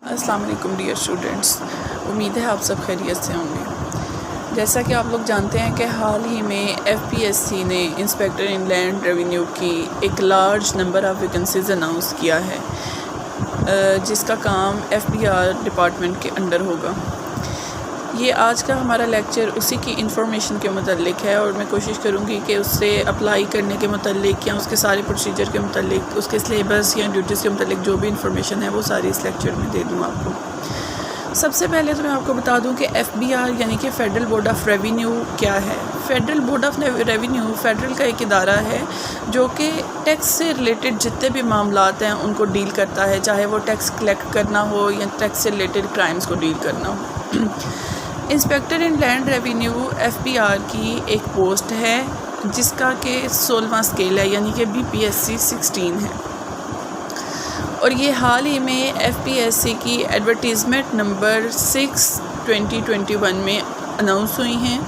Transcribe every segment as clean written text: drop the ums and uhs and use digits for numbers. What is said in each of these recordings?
अस्सलाम वालेकुम dear students, उम्मीद है आप सब खैरियत से होंगे। जैसा कि आप लोग जानते हैं कि हाल ही में FPSC ने इंस्पेक्टर इनलैंड रेवेन्यू की एक large number of vacancies announce किया है, जिसका काम FBR डिपार्टमेंट के अंडर होगा। ये आज का हमारा लेक्चर उसी की इंफॉर्मेशन के मुतल्लिक है और मैं कोशिश करूँगी कि उससे अप्लाई करने के मुतल्लिक या उसके सारे प्रोसीजर के मुतल्लिक, उसके सिलेबस या ड्यूटीज़ के मुतल्लिक जो भी इंफॉर्मेशन है वो सारी इस लेक्चर में दे दूँ आपको। सबसे पहले तो मैं आपको बता दूं कि FBR यानी कि फ़ेडरल बोर्ड ऑफ़ रेवेन्यू क्या है। Federal board of revenue Federal का एक इदारा है जो कि टैक्स से रिलेटेड जितने भी मामलात हैं उनको डील करता है, चाहे वो टैक्स कलेक्ट करना हो या टैक्स से रिलेटेड क्राइम्स को डील करना हो। इंस्पेक्टर इनलैंड रेवेन्यू FBR की एक पोस्ट है जिसका कि 16वां स्केल है, यानी कि BPSC 16 है, और ये हाल ही में FPSC की एडवर्टीज़मेंट नंबर 6/2021 में अनाउंस हुई हैं।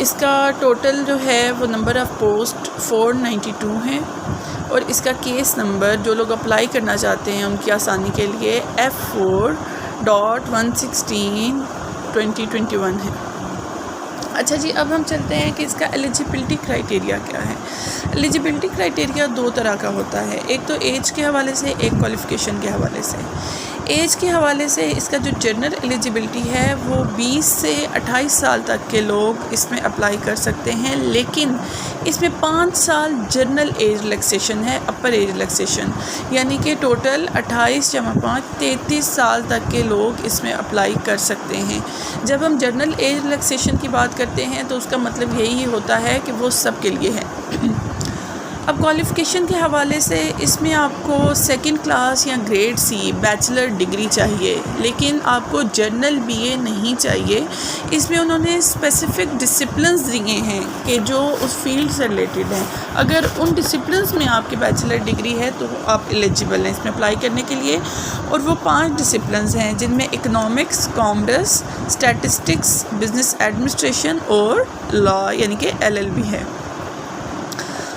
इसका टोटल जो है वो नंबर ऑफ़ पोस्ट 492 हैं और इसका केस नंबर जो लोग अप्लाई करना चाहते हैं उनकी आसानी के लिए F4.116/2021 है। अच्छा जी, अब हम चलते हैं कि इसका एलिजिबिलिटी क्राइटेरिया क्या है। एलिजिबिलिटी क्राइटेरिया दो तरह का होता है, एक तो एज के हवाले से, एक क्वालिफ़िकेशन के हवाले से। एज के हवाले से इसका जो जनरल एलिजिबिलिटी है वो 20 से 28 साल तक के लोग इसमें अप्लाई कर सकते हैं, लेकिन इसमें 5 साल जनरल एज रिलैक्सेशन है, अपर एज रिलैक्सेशन, यानी कि टोटल 28 + 5 33 साल तक के लोग इसमें अप्लाई कर सकते हैं। जब हम जनरल एज रिलैक्सेशन की बात करते हैं तो उसका मतलब यही होता है कि वो सब के लिए है। अब क्वालिफ़िकेशन के हवाले से इसमें आपको 2nd क्लास या ग्रेड C बैचलर डिग्री चाहिए, लेकिन आपको जनरल BA नहीं चाहिए। इसमें उन्होंने स्पेसिफ़िक डिसिप्लिन्स दिए हैं कि जो उस फील्ड से रिलेटेड हैं। अगर उन डिसिप्लिन्स में आपकी बैचलर डिग्री है तो आप एलिजिबल हैं इसमें अप्लाई करने के लिए, और वो 5 डिसिप्लिन्स हैं जिनमें economics, commerce, statistics, business administration और लॉ यानी कि LLB है।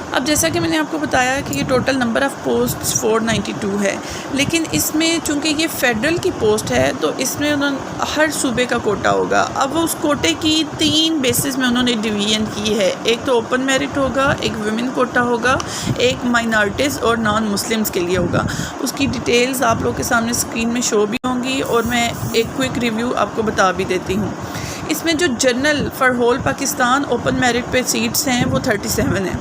अब जैसा कि मैंने आपको बताया कि ये टोटल नंबर ऑफ़ पोस्ट्स 492 है, लेकिन इसमें चूँकि ये फ़ेडरल की पोस्ट है तो इसमें उन्होंने हर सूबे का कोटा होगा। अब उस कोटे की 3 बेसिस में उन्होंने डिवीज़न की है, एक तो ओपन मेरिट होगा, एक वुमेन कोटा होगा, एक माइनॉरिटीज़ और नॉन मुस्लिम्स के लिए होगा। उसकी डिटेल्स आप लोग के सामने स्क्रीन में शो भी होंगी और मैं एक क्विक रिव्यू आपको बता भी देती हूँ। इसमें जो general for whole Pakistan open merit पे सीट्स हैं वो 37 हैं।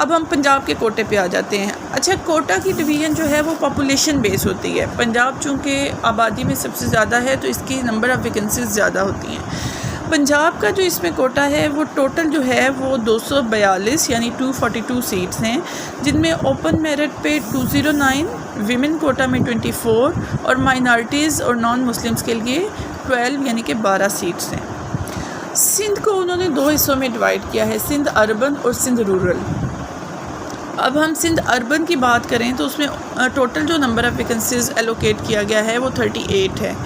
अब हम पंजाब के कोटे पे आ जाते हैं। अच्छा, कोटा की डिवीज़न जो है वो पॉपुलेशन बेस होती है। पंजाब चूँकि आबादी में सबसे ज़्यादा है तो इसकी नंबर ऑफ़ वैकेंसीज़ ज़्यादा होती हैं। पंजाब का जो इसमें कोटा है वो टोटल जो है वो 242 यानी 242 सीट्स हैं, जिनमें ओपन मेरिट पे 209, विमेन कोटा में 24 और माइनॉरिटीज़ और नॉन मुस्लिम्स के लिए 12 यानी कि 12 सीट्स हैं। सिंध को उन्होंने 2 हिस्सों में डिवाइड किया है, सिंध अर्बन और सिंध रूरल। अब हम सिंध अर्बन की बात करें तो उसमें टोटल जो नंबर ऑफ़ वैकेंसीज़ एलोकेट किया गया है वो 38 है,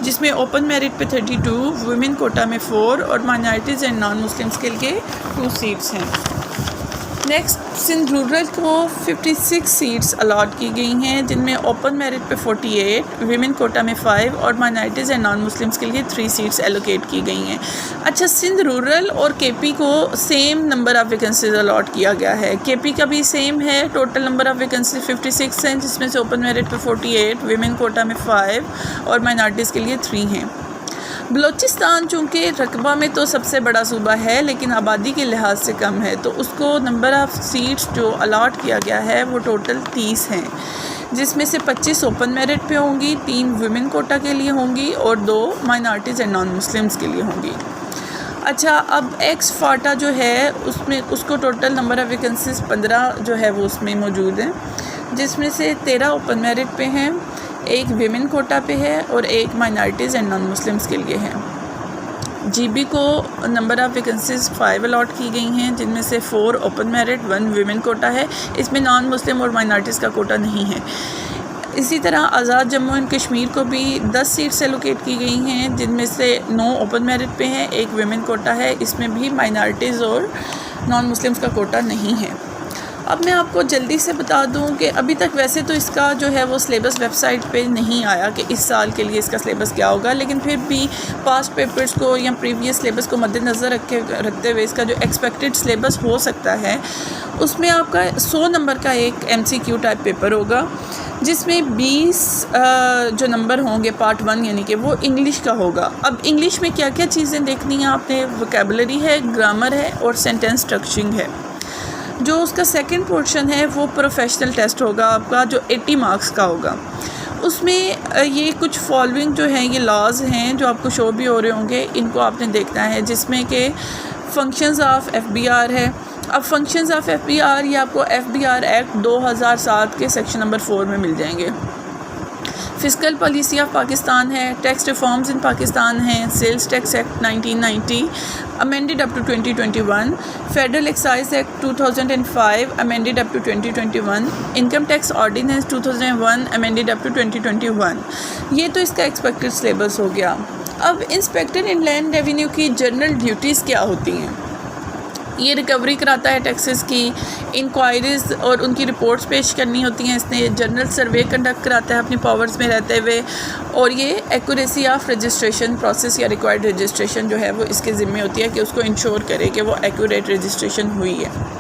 जिसमें ओपन मेरिट पे 32, वुमेन कोटा में 4 और माइनॉरिटीज़ एंड नॉन मुस्लिम्स के लिए 2 सीट्स हैं। नेक्स्ट, सिंध रूरल को 56 सीट्स अलॉट की गई हैं, जिनमें ओपन मेरिट पे 48, विमेन कोटा में 5 और माइनॉरिटीज़ एंड नॉन मुस्लिम्स के लिए 3 सीट्स एलोकेट की गई हैं। अच्छा, सिंध रूरल और KP को same number of vacancies allot किया गया है। KP का भी सेम है, टोटल नंबर ऑफ़ वैकेंसी 56 हैं, जिसमें से ओपन मेरिट पे 48, विमेन कोटा में 5 और माइनॉरिटीज़ के लिए 3 हैं। बलूचिस्तान चूँकि रकबा में तो सबसे बड़ा सूबा है लेकिन आबादी के लिहाज से कम है, तो उसको नंबर ऑफ़ सीट्स जो अलॉट किया गया है वो टोटल 30 हैं, जिसमें से 25 ओपन मेरिट पे होंगी, 3 वुमेन कोटा के लिए होंगी और 2 माइनॉरिटीज़ एंड नॉन मुस्लिम्स के लिए होंगी। अच्छा, अब एक्स फाटा जो है उसमें उसको टोटल नंबर ऑफ़ वैकेंसीज़ 15 जो है वो उसमें मौजूद हैं, जिसमें से 13 ओपन मेरिट पे हैं, एक विमेन कोटा पे है और एक माइनॉरिटीज़ एंड नॉन मुस्लिम्स के लिए है। GB को नंबर ऑफ़ वैकेंसीज़ 5 अलॉट की गई हैं, जिनमें से 4 ओपन मेरिट, 1 विमेन कोटा है। इसमें नॉन मुस्लिम और माइनॉरिटीज़ का कोटा नहीं है। इसी तरह आज़ाद जम्मू एंड कश्मीर को भी 10 सीट्स एलोकेट की गई हैं, जिनमें से 9 ओपन मेरिट पे हैं, एक विमेन कोटा है। इसमें भी माइनॉरिटीज़ और नॉन मुस्लिम्स का कोटा नहीं है। अब मैं आपको जल्दी से बता दूं कि अभी तक वैसे तो इसका जो है वो सिलेबस वेबसाइट पे नहीं आया कि इस साल के लिए इसका सिलेबस क्या होगा, लेकिन फिर भी पास्ट पेपर्स को या प्रीवियस सिलेबस को मद्देनज़र रखते हुए इसका जो एक्सपेक्टेड सिलेबस हो सकता है उसमें आपका 100 नंबर का एक MCQ टाइप पेपर होगा, जिसमें 20 जो नंबर होंगे पार्ट 1 यानी कि वो इंग्लिश का होगा। अब इंग्लिश में क्या क्या चीज़ें देखनी है आपने, वोकेबलरी है, ग्रामर है और सेंटेंस स्ट्रक्चरिंग है। जो उसका सेकंड पोर्शन है वो प्रोफेशनल टेस्ट होगा आपका, जो 80 मार्क्स का होगा। उसमें ये कुछ फॉलोइंग जो हैं ये लॉज हैं जो आपको शो भी हो रहे होंगे, इनको आपने देखना है, जिसमें कि फंक्शंस ऑफ FBR है। अब फंक्शंस ऑफ FBR ये आपको FBR एक्ट 2007 के सेक्शन नंबर 4 में मिल जाएंगे। फिस्कल पॉलिसी ऑफ पाकिस्तान है, टैक्स रिफॉर्म्स इन पाकिस्तान हैं, sales tax act 1990 amended up to 2021, federal excise act 2005 amended up to 2021, income tax ordinance 2001 amended up to 2021। ये तो इसका एक्सपेक्टेड सिलेबस हो गया। अब इंस्पेक्टर इनलैंड रेवेन्यू की जनरल ड्यूटीज़ क्या होती हैं? ये रिकवरी कराता है टैक्सेस की, इंक्वायरीज़ और उनकी रिपोर्ट्स पेश करनी होती हैं। इसने जनरल सर्वे कंडक्ट कराता है अपनी पावर्स में रहते हुए, और ये एक्यूरेसी ऑफ रजिस्ट्रेशन प्रोसेस या रिक्वायर्ड रजिस्ट्रेशन जो है वो इसके ज़िम्मे होती है कि उसको इंश्योर करे कि वो एक्यूरेट रजिस्ट्रेशन हुई है।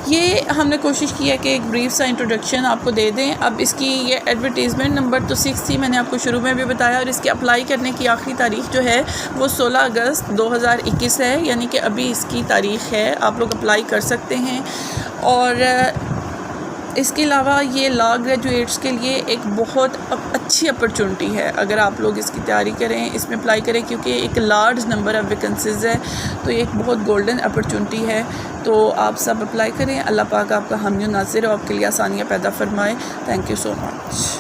ये हमने कोशिश की है कि एक ब्रीफ सा इंट्रोडक्शन आपको दे दें। अब इसकी ये एडवर्टीज़मेंट नंबर तो 6 थी, मैंने आपको शुरू में भी बताया, और इसके अप्लाई करने की आखिरी तारीख जो है वो 16 अगस्त 2021 है, यानी कि अभी इसकी तारीख़ है, आप लोग अप्लाई कर सकते हैं। और इसके अलावा ये लॉ ग्रेजुएट्स के लिए एक बहुत अच्छी अपॉर्चुनिटी है अगर आप लोग इसकी तैयारी करें, इसमें अप्लाई करें, क्योंकि एक लार्ज नंबर ऑफ़ वैकेंसीज़ है, तो ये एक बहुत गोल्डन अपॉर्चुनिटी है। तो आप सब अप्लाई करें। अल्लाह पाक आपका हामी नाज़िर और आपके लिए आसानियाँ पैदा फरमाए। Thank you so much.